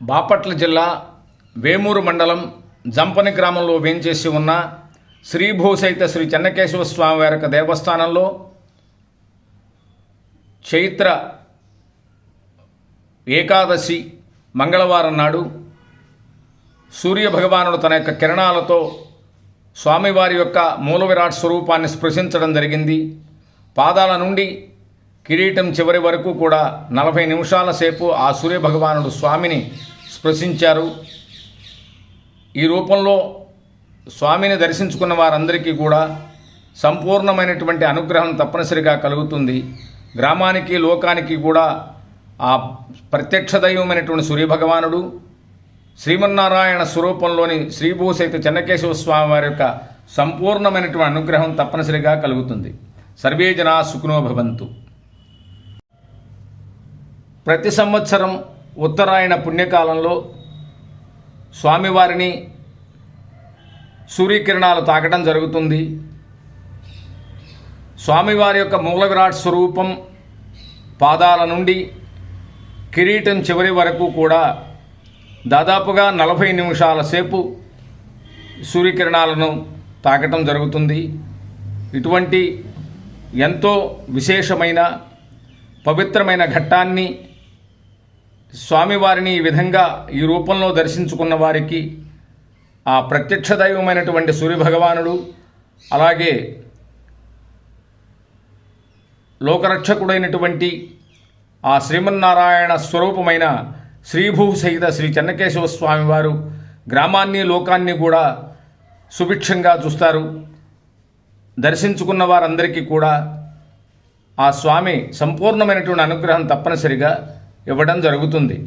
బాపట్ల జిల్లా వేమూరు మండలం జంపని గ్రామంలో వేంచేసి ఉన్న శ్రీభూసైత శ్రీ చెన్నకేశవ స్వామివారి యొక్క దేవస్థానంలో చైత్ర ఏకాదశి మంగళవారం నాడు సూర్యభగవానుడు తన యొక్క కిరణాలతో స్వామివారి యొక్క మూల విరాట్ స్వరూపాన్ని స్పృశించడం జరిగింది. పాదాల నుండి కిరీటం చివరి వరకు కూడా 40 నిమిషాల సేపు ఆ సూర్యభగవానుడు స్వామిని స్పృశించారు. ఈ రూపంలో స్వామిని దర్శించుకున్న వారందరికీ కూడా సంపూర్ణమైనటువంటి అనుగ్రహం తప్పనిసరిగా కలుగుతుంది. గ్రామానికి లోకానికి కూడా ఆ ప్రత్యక్ష దైవమైనటువంటి సూర్యభగవానుడు శ్రీమన్నారాయణ స్వరూపంలోని శ్రీభూసైత చెన్నకేశవ స్వామి వారి యొక్క సంపూర్ణమైనటువంటి అనుగ్రహం తప్పనిసరిగా కలుగుతుంది. సర్వే జనా సుఖినో భవంతు. ప్రతి సంవత్సరం ఉత్తరాయణ పుణ్యకాలంలో స్వామివారిని సూర్యకిరణాలు తాకడం జరుగుతుంది. స్వామివారి యొక్క మూల విరాట్ స్వరూపం పాదాల నుండి కిరీటం చివరి వరకు కూడా దాదాపుగా 40 నిమిషాల సేపు సూర్యకిరణాలను తాకటం జరుగుతుంది. ఇటువంటి ఎంతో విశేషమైన పవిత్రమైన ఘట్టాన్ని స్వామివారిని ఈ విధంగా ఈ రూపంలో దర్శించుకున్న వారికి ఆ ప్రత్యక్ష దైవమైనటువంటి సూర్యభగవానుడు అలాగే లోకరక్షకుడైనటువంటి ఆ శ్రీమన్నారాయణ స్వరూపమైన శ్రీభూసైత శ్రీ చెన్నకేశవ స్వామివారు గ్రామాన్ని లోకాన్ని కూడా సుభిక్షంగా చూస్తారు. దర్శించుకున్న వారందరికీ కూడా ఆ స్వామి సంపూర్ణమైనటువంటి అనుగ్రహం తప్పనిసరిగా ఇవ్వడం జరుగుతుంది.